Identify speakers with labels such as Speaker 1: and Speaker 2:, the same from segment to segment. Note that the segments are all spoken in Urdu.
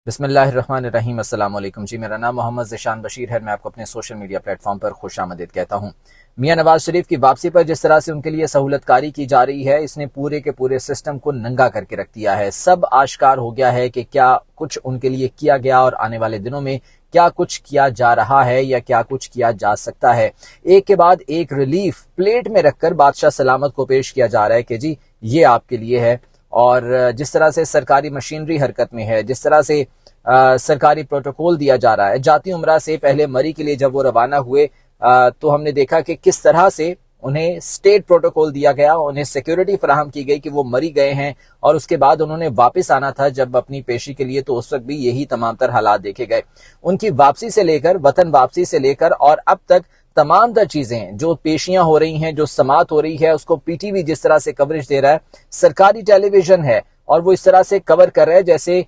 Speaker 1: بسم اللہ الرحمن الرحیم۔ السلام علیکم جی، میرا نام محمد ذیشان بشیر ہے۔ میں آپ کو اپنے سوشل میڈیا پلیٹ فارم پر خوش آمدید کہتا ہوں۔ میاں نواز شریف کی واپسی پر جس طرح سے ان کے لیے سہولت کاری کی جا رہی ہے، اس نے پورے کے پورے سسٹم کو ننگا کر کے رکھ دیا ہے۔ سب آشکار ہو گیا ہے کہ کیا کچھ ان کے لیے کیا گیا اور آنے والے دنوں میں کیا کچھ کیا جا رہا ہے یا کیا کچھ کیا جا سکتا ہے۔ ایک کے بعد ایک ریلیف پلیٹ میں رکھ کر بادشاہ سلامت کو پیش کیا جا رہا ہے کہ جی یہ آپ کے لیے ہے۔ اور جس طرح سے سرکاری مشینری حرکت میں ہے، جس طرح سے سرکاری پروٹوکول دیا جا رہا ہے، جاتی عمرہ سے پہلے مری کے لیے جب وہ روانہ ہوئے تو ہم نے دیکھا کہ کس طرح سے انہیں سٹیٹ پروٹوکول دیا گیا، انہیں سیکیورٹی فراہم کی گئی کہ وہ مری گئے ہیں، اور اس کے بعد انہوں نے واپس آنا تھا جب اپنی پیشی کے لیے، تو اس وقت بھی یہی تمام تر حالات دیکھے گئے۔ ان کی واپسی سے لے کر، وطن واپسی سے لے کر اور اب تک تمام تر چیزیں جو پیشیاں ہو رہی ہیں، جو سماعت ہو رہی ہے، اس کو پی ٹی وی جس طرح سے کوریج دے رہا ہے، سرکاری ٹیلی ویژن ہے اور وہ اس طرح سے کور کر رہے ہیں جیسے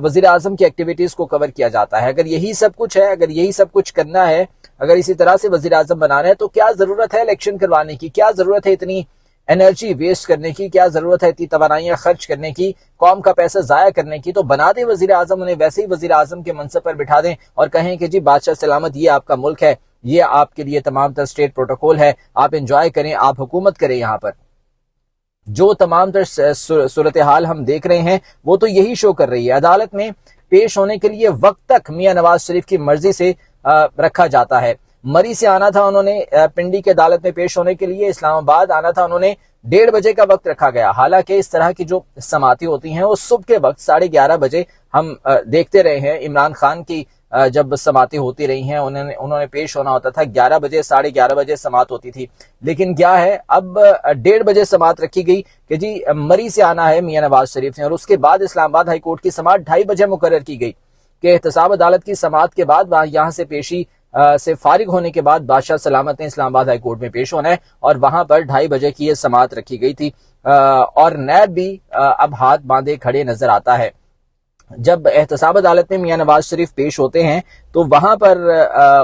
Speaker 1: وزیر اعظم کی ایکٹیویٹیز کو کور کیا جاتا ہے۔ اگر یہی سب کچھ ہے، اگر یہی سب کچھ کرنا ہے، اگر اسی طرح سے وزیر اعظم بنانا ہے، تو کیا ضرورت ہے الیکشن کروانے کی؟ کیا ضرورت ہے اتنی انرجی ویسٹ کرنے کی؟ کیا ضرورت ہے اتنی توانائیاں خرچ کرنے کی، قوم کا پیسہ ضائع کرنے کی؟ تو بنا دیں وزیر اعظم، انہیں ویسے ہی وزیر اعظم کے منصب پر بٹھا دیں اور کہیں کہ جی بادشاہ سلامت یہ آپ کا ملک ہے، یہ آپ کے لیے تمام تر سٹیٹ پروٹوکول ہے، آپ انجوائے کریں، آپ حکومت کریں یہاں پر۔ جو تمام تر صورتحال ہم دیکھ رہے ہیں وہ تو یہی شو کر رہی ہے۔ عدالت میں پیش ہونے کے لیے وقت تک میاں نواز شریف کی مرضی سے رکھا جاتا ہے۔ مری سے آنا تھا انہوں نے پنڈی کے عدالت میں پیش ہونے کے لیے، اسلام آباد آنا تھا انہوں نے 1:30 بجے کا وقت رکھا گیا، حالانکہ اس طرح کی جو سماعتیں ہوتی ہیں وہ صبح کے وقت 11:30 بجے ہم دیکھتے رہے ہیں۔ عمران خان کی جب سماعتیں ہوتی رہی ہیں انہوں نے پیش ہونا ہوتا تھا 11 بجے، 11:30 بجے سماعت ہوتی تھی، لیکن کیا ہے اب 1:30 بجے سماعت رکھی گئی کہ جی مری سے آنا ہے میاں نواز شریف نے، اور اس کے بعد اسلام آباد ہائی کورٹ کی سماعت 2:30 بجے مقرر کی گئی کہ احتساب عدالت کی سماعت کے بعد یہاں سے پیشی سے فارغ ہونے کے بعد بادشاہ سلامت نے اسلام آباد ہائی کورٹ میں پیش ہونا ہے، اور وہاں پر 2:30 بجے کی یہ سماعت رکھی گئی تھی۔ اور نیب بھی اب ہاتھ باندھے کھڑے نظر آتا ہے۔ جب احتساب عدالت میں میاں نواز شریف پیش ہوتے ہیں تو وہاں پر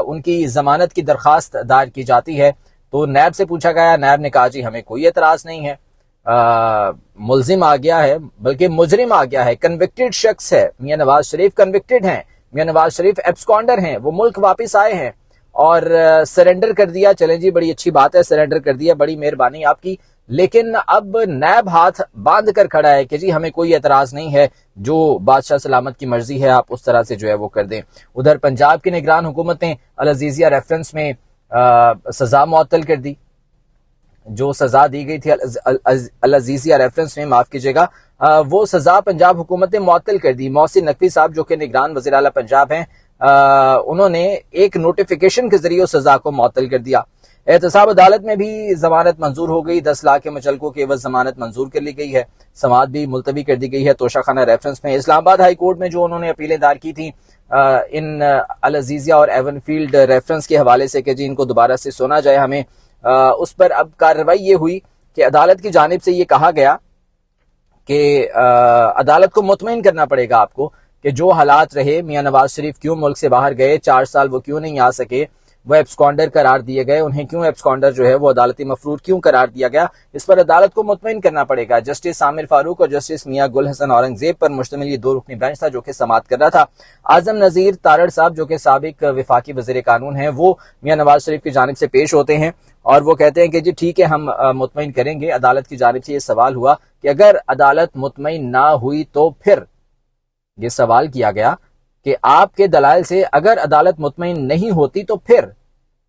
Speaker 1: ان کی ضمانت کی درخواست دائر کی جاتی ہے، تو نیب سے پوچھا گیا، نیب نے کہا جی ہمیں کوئی اعتراض نہیں ہے، ملزم آ گیا ہے، بلکہ مجرم آ گیا ہے، کنوکٹڈ شخص ہے، میاں نواز شریف کنوکٹڈ ہیں، میاں نواز شریف ایبسکونڈر ہیں، وہ ملک واپس آئے ہیں اور سرنڈر کر دیا۔ چلیں جی بڑی اچھی بات ہے، سرنڈر کر دیا، بڑی مہربانی آپ کی، لیکن اب نیب ہاتھ باندھ کر کھڑا ہے کہ جی ہمیں کوئی اعتراض نہیں ہے، جو بادشاہ سلامت کی مرضی ہے آپ اس طرح سے جو ہے وہ کر دیں۔ ادھر پنجاب کی نگران حکومت نے العزیزیہ ریفرنس میں سزا معطل کر دی، جو سزا دی گئی تھی العزیزیہ ریفرنس میں، معاف کیجیے گا، وہ سزا پنجاب حکومت نے معطل کر دی۔ محسن نقوی صاحب جو کہ نگران وزیر اعلیٰ پنجاب ہیں، انہوں نے ایک نوٹیفیکیشن کے ذریعے سزا کو معطل کر دیا۔ احتساب عدالت میں بھی ضمانت منظور ہو گئی، 10 لاکھ کے مچلقوں کے عوض ضمانت منظور کر لی گئی ہے، سماعت بھی ملتوی کر دی گئی ہے توشہ خانہ ریفرنس میں۔ اسلام آباد ہائی کورٹ میں جو انہوں نے اپیلیں دائر کی تھیں ان العزیزیہ اور ایون فیلڈ ریفرنس کے حوالے سے کہ جی ان کو دوبارہ سے سنا جائے ہمیں، اس پر اب کارروائی یہ ہوئی کہ عدالت کی جانب سے یہ کہا گیا کہ عدالت کو مطمئن کرنا پڑے گا آپ کو کہ جو حالات رہے، میاں نواز شریف کیوں ملک سے باہر گئے، 4 سال وہ کیوں نہیں آ سکے، وہ ایبسکونڈر قرار دیے گئے، انہیں کیوں ایبسکونڈر جو ہے وہ عدالتی مفرور کیوں قرار دیا گیا، اس پر عدالت کو مطمئن کرنا پڑے گا۔ جسٹس عامر فاروق اور جسٹس میاں گل حسن اورنگزیب پر مشتمل یہ 2 رکنی بینچ تھا جو کہ سماعت کر رہا تھا۔ اعظم نذیر تارڑ صاحب جو کہ سابق وفاقی وزیر قانون ہیں، وہ میاں نواز شریف کی جانب سے پیش ہوتے ہیں اور وہ کہتے ہیں کہ جی ٹھیک ہے ہم مطمئن کریں گے۔ عدالت کی جانب سے یہ سوال ہوا کہ اگر عدالت مطمئن نہ ہوئی تو پھر یہ سوال کیا گیا کہ آپ کے دلائل سے اگر عدالت مطمئن نہیں ہوتی تو پھر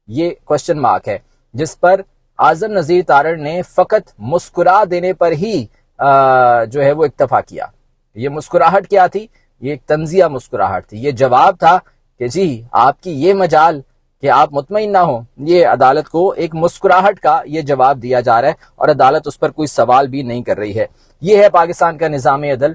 Speaker 1: یہ کوشچن مارک ہے، جس پر اعظم نذیر تارڑ نے فقط مسکرا دینے پر ہی جو ہے وہ اکتفا کیا۔ یہ مسکراہٹ کیا تھی؟ یہ ایک طنزیہ مسکراہٹ تھی، یہ جواب تھا کہ جی آپ کی یہ مجال کہ آپ مطمئن نہ ہو، یہ عدالت کو ایک مسکراہٹ کا یہ جواب دیا جا رہا ہے اور عدالت اس پر کوئی سوال بھی نہیں کر رہی ہے۔ یہ ہے پاکستان کا نظام عدل،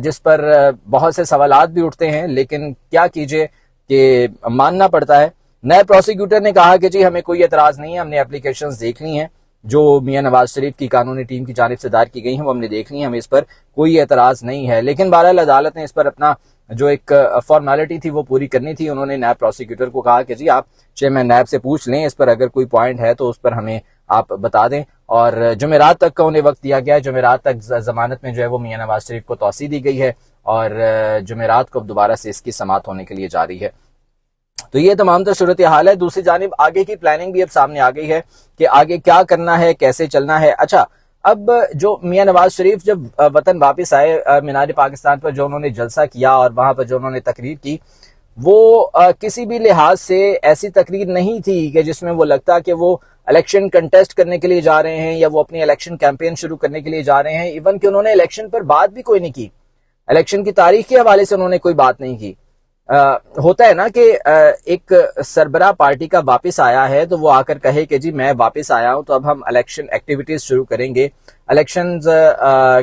Speaker 1: جس پر بہت سے سوالات بھی اٹھتے ہیں، لیکن کیا کیجئے کہ ماننا پڑتا ہے۔ نئے پروسیکیوٹر نے کہا کہ جی ہمیں کوئی اعتراض نہیں ہے، ہم نے اپلیکیشنز دیکھ لی ہیں جو میاں نواز شریف کی قانونی ٹیم کی جانب سے دائر کی گئی ہیں، وہ ہم نے دیکھ لی ہیں، ہمیں اس پر کوئی اعتراض نہیں ہے، لیکن بہرحال عدالت نے اس پر اپنا جو ایک فارمیلٹی تھی وہ پوری کرنی تھی۔ انہوں نے نائب پروسیکیوٹر کو کہا کہ جی آپ چیئرمین نیب سے پوچھ لیں، اس پر اگر کوئی پوائنٹ ہے تو اس پر ہمیں آپ بتا دیں، اور جمعرات تک کا انہیں وقت دیا گیا ہے۔ جمعرات تک ضمانت میں جو ہے وہ میاں نواز شریف کو توسیع دی گئی ہے اور جمعرات کو اب دوبارہ سے اس کی سماعت ہونے کے لیے جاری ہے۔ تو یہ تمام تر صورتحال ہے۔ دوسری جانب آگے کی پلاننگ بھی اب سامنے آ گئی ہے کہ آگے کیا کرنا ہے، کیسے چلنا ہے۔ اچھا، اب جو میاں نواز شریف جب وطن واپس آئے مینار پاکستان پر جو انہوں نے جلسہ کیا اور وہاں پر جو انہوں نے تقریر کی، وہ کسی بھی لحاظ سے ایسی تقریر نہیں تھی کہ جس میں وہ لگتا کہ وہ الیکشن کنٹیسٹ کرنے کے لیے جا رہے ہیں یا وہ اپنی الیکشن کیمپین شروع کرنے کے لیے جا رہے ہیں۔ ایون کہ انہوں نے الیکشن پر بات بھی کوئی نہیں کی، الیکشن کی تاریخ کے حوالے سے انہوں نے کوئی بات نہیں کی۔ ہوتا ہے نا کہ ایک سربراہ پارٹی کا واپس آیا ہے تو وہ آ کر کہے کہ جی میں واپس آیا ہوں تو اب ہم الیکشن ایکٹیویٹیز شروع کریں گے، الیکشنز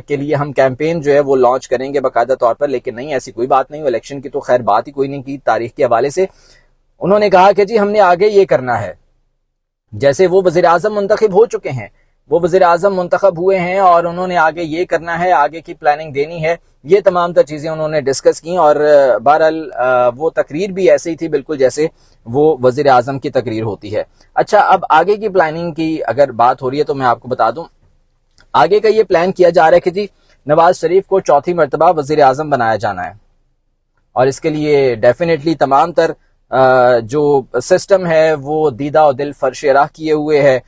Speaker 1: کے لیے ہم کیمپین جو ہے وہ لانچ کریں گے باقاعدہ طور پر، لیکن نہیں، ایسی کوئی بات نہیں۔ الیکشن کی تو خیر بات ہی کوئی نہیں کی تاریخ کے حوالے سے۔ انہوں نے کہا کہ جی ہم نے آگے یہ کرنا ہے، جیسے وہ وزیر اعظم منتخب ہو چکے ہیں، وہ وزیر اعظم منتخب ہوئے ہیں اور انہوں نے آگے یہ کرنا ہے، آگے کی پلاننگ دینی ہے، یہ تمام تر چیزیں انہوں نے ڈسکس کی۔ اور بہرحال وہ تقریر بھی ایسے ہی تھی بالکل جیسے وہ وزیر اعظم کی تقریر ہوتی ہے۔ اچھا، اب آگے کی پلاننگ کی اگر بات ہو رہی ہے تو میں آپ کو بتا دوں، آگے کا یہ پلان کیا جا رہا ہے کہ جی نواز شریف کو چوتھی مرتبہ وزیر اعظم بنایا جانا ہے، اور اس کے لیے ڈیفینیٹلی تمام تر جو سسٹم ہے وہ دیدہ و دل فرش راہ کیے ہوئے ہے،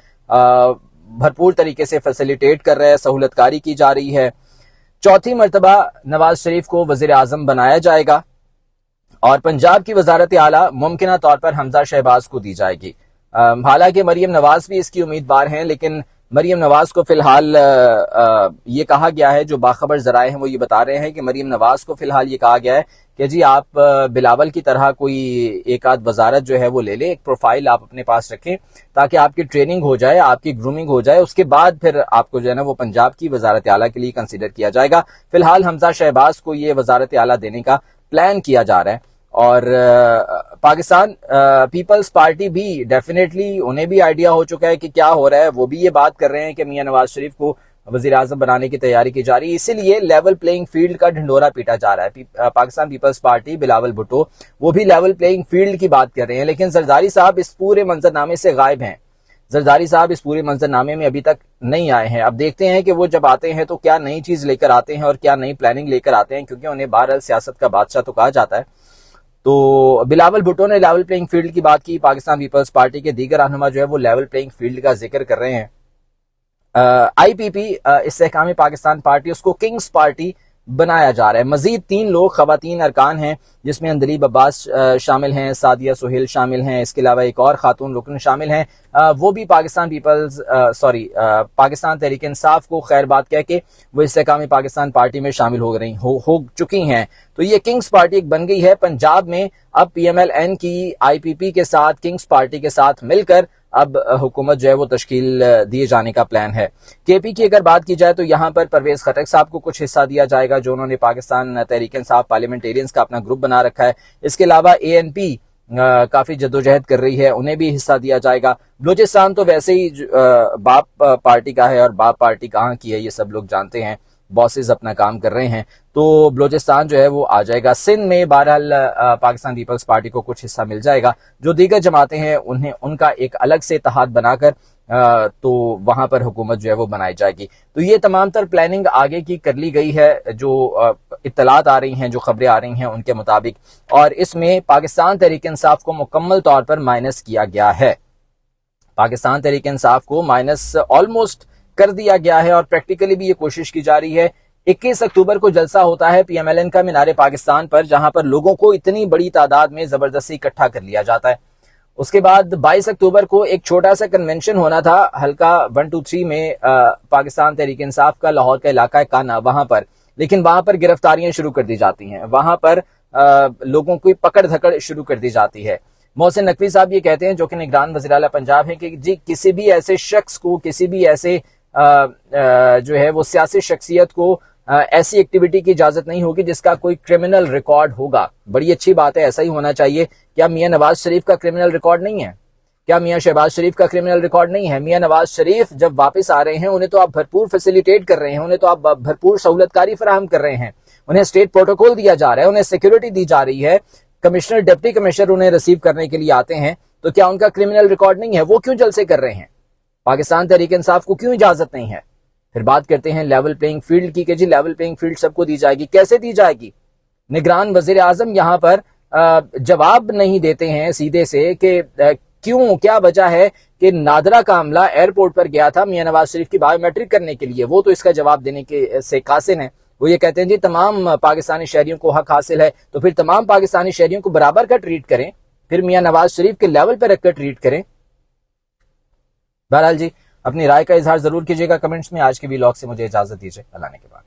Speaker 1: بھرپور طریقے سے فیسیلیٹیٹ کر رہے ہیں، سہولت کاری کی جا رہی ہے۔ چوتھی مرتبہ نواز شریف کو وزیر اعظم بنایا جائے گا اور پنجاب کی وزارت اعلیٰ ممکنہ طور پر حمزہ شہباز کو دی جائے گی۔ حالانکہ مریم نواز بھی اس کی امیدوار ہیں، لیکن مریم نواز کو فی الحال یہ کہا گیا ہے، جو باخبر ذرائع ہیں وہ یہ بتا رہے ہیں کہ مریم نواز کو فی الحال یہ کہا گیا ہے کہ جی آپ بلاول کی طرح کوئی ایک آدھ وزارت جو ہے وہ لے لیں، ایک پروفائل آپ اپنے پاس رکھیں تاکہ آپ کی ٹریننگ ہو جائے، آپ کی گرومنگ ہو جائے، اس کے بعد پھر آپ کو جو ہے نا وہ پنجاب کی وزارت اعلیٰ کے لیے کنسیڈر کیا جائے گا۔ فی الحال حمزہ شہباز کو یہ وزارت اعلیٰ دینے کا پلان کیا جا رہا ہے، اور پاکستان پیپلز پارٹی بھی ڈیفینیٹلی انہیں بھی آئیڈیا ہو چکا ہے کہ کیا ہو رہا ہے، وہ بھی یہ بات کر رہے ہیں کہ میاں نواز شریف کو وزیر اعظم بنانے کی تیاری کی جا رہی ہے، اسی لیے لیول پلینگ فیلڈ کا ڈھنڈورا پیٹا جا رہا ہے۔ پاکستان پیپلز پارٹی بلاول بھٹو وہ بھی لیول پلینگ فیلڈ کی بات کر رہے ہیں، لیکن زرداری صاحب اس پورے منظرنامے سے غائب ہیں۔ زرداری صاحب اس پورے منظرنامے میں ابھی تک نہیں آئے ہیں۔ اب دیکھتے ہیں کہ وہ جب آتے ہیں تو کیا نئی چیز لے کر آتے ہیں اور کیا نئی پلاننگ لے کر آتے ہیں، کیونکہ انہیں بہرحال سیاست کا بادشاہ تو کہا جاتا ہے۔ تو بلاول بھٹو نے لیول پلینگ فیلڈ کی بات کی، پاکستان پیپلز پارٹی کے دیگر رہنما جو ہے وہ لیول پلینگ فیلڈ کا ذکر کر رہے ہیں۔ آئی پی پی استحکام پاکستان پارٹی، اس کو کنگز پارٹی بنایا جا رہا ہے۔ مزید 3 لوگ خواتین ارکان ہیں، جس میں اندلیب عباس شامل ہیں، سعدیہ سہیل شامل ہیں، اس کے علاوہ ایک اور خاتون رکن شامل ہیں، وہ بھی پاکستان تحریک انصاف کو خیر بات کہہ کے وہ استحکام پاکستان پارٹی میں شامل ہو چکی ہیں۔ تو یہ کنگز پارٹی ایک بن گئی ہے پنجاب میں۔ اب پی ایم ایل این کی آئی پی پی کے ساتھ، کنگز پارٹی کے ساتھ مل کر اب حکومت جو ہے وہ تشکیل دیے جانے کا پلان ہے۔ کے پی کی اگر بات کی جائے تو یہاں پر پرویز خٹک صاحب کو کچھ حصہ دیا جائے گا، جو انہوں نے پاکستان تحریک انصاف پارلیمنٹیرینز کا اپنا گروپ بنا رکھا ہے۔ اس کے علاوہ اے این پی کافی جدوجہد کر رہی ہے، انہیں بھی حصہ دیا جائے گا۔ بلوچستان تو ویسے ہی باپ پارٹی کا ہے، اور باپ پارٹی کہاں کی ہے یہ سب لوگ جانتے ہیں، باسز اپنا کام کر رہے ہیں، تو بلوچستان جو ہے وہ آ جائے گا۔ سندھ میں بہرحال پاکستان پیپلز پارٹی کو کچھ حصہ مل جائے گا۔ جو دیگر جماعتیں ہیں ان کا ایک الگ سے اتحاد بنا کر تو وہاں پر حکومت جو ہے وہ بنائی جائے گی۔ تو یہ تمام تر پلاننگ آگے کی کر لی گئی ہے، جو اطلاعات آ رہی ہیں، جو خبریں آ رہی ہیں ان کے مطابق، اور اس میں پاکستان تحریک انصاف کو مکمل طور پر مائنس کیا گیا ہے۔ پاکستان تحریک انصاف کو مائنس آلموسٹ کر دیا گیا ہے، اور پریکٹیکلی بھی یہ کوشش کی جا رہی ہے۔ 21 اکتوبر کو جلسہ ہوتا ہے پی ایم ایل این کا مینار پاکستان پر، جہاں پر لوگوں کو اتنی بڑی تعداد میں زبردستی اکٹھا کر لیا جاتا ہے۔ اس کے بعد 22 اکتوبر کو ایک چھوٹا سا کنونشن ہونا تھا حلقہ 123 میں پاکستان تحریک انصاف کا، لاہور کا علاقہ ہے کانا، وہاں پر، لیکن وہاں پر گرفتاریاں شروع کر دی جاتی ہیں، وہاں پر لوگوں کی پکڑ دھکڑ شروع کر دی جاتی ہے۔ محسن نقوی صاحب یہ کہتے ہیں، جو کہ نگران وزیر اعلیٰ پنجاب ہیں، کہ جی کسی بھی ایسے شخص کو، کسی بھی ایسے جو ہے وہ سیاسی شخصیت کو ایسی ایکٹیویٹی کی اجازت نہیں ہوگی جس کا کوئی کرمنل ریکارڈ ہوگا۔ بڑی اچھی بات ہے، ایسا ہی ہونا چاہیے۔ کیا میاں نواز شریف کا کرمنل ریکارڈ نہیں ہے؟ کیا میاں شہباز شریف کا کرمنل ریکارڈ نہیں ہے؟ میاں نواز شریف جب واپس آ رہے ہیں، انہیں تو آپ بھرپور فیسیلیٹیٹ کر رہے ہیں، انہیں تو آپ بھرپور سہولت کاری فراہم کر رہے ہیں، انہیں اسٹیٹ پروٹوکول دیا جا رہا ہے، انہیں سیکیورٹی دی جا رہی ہے، کمشنر ڈپٹی کمشنر انہیں ریسیو کرنے کے لیے آتے ہیں، تو کیا ان کا کرمنل ریکارڈ نہیں ہے؟ وہ کیوں جلسے کر رہے ہیں؟ پاکستان تحریک انصاف کو کیوں اجازت نہیں ہے؟ پھر بات کرتے ہیں لیول پلینگ فیلڈ کی، کہ جی لیول پلینگ فیلڈ سب کو دی جائے گی۔ کیسے دی جائے گی؟ نگران وزیر اعظم یہاں پر جواب نہیں دیتے ہیں سیدھے سے کہ کیوں، کیا وجہ ہے کہ نادرا کا عملہ ایئرپورٹ پر گیا تھا میاں نواز شریف کی بایو میٹرک کرنے کے لیے، وہ تو اس کا جواب دینے کے سے قاصر ہیں۔ وہ یہ کہتے ہیں جی تمام پاکستانی شہریوں کو حق حاصل ہے، تو پھر تمام پاکستانی شہریوں کو برابر کا ٹریٹ کریں، پھر میاں نواز شریف کے لیول پہ رکھ کر ٹریٹ کریں۔ بہرحال جی اپنی رائے کا اظہار ضرور کیجیے گا کمنٹس میں۔ آج کے ویلاگ سے مجھے اجازت دیجیے، اللہ نے کے بعد۔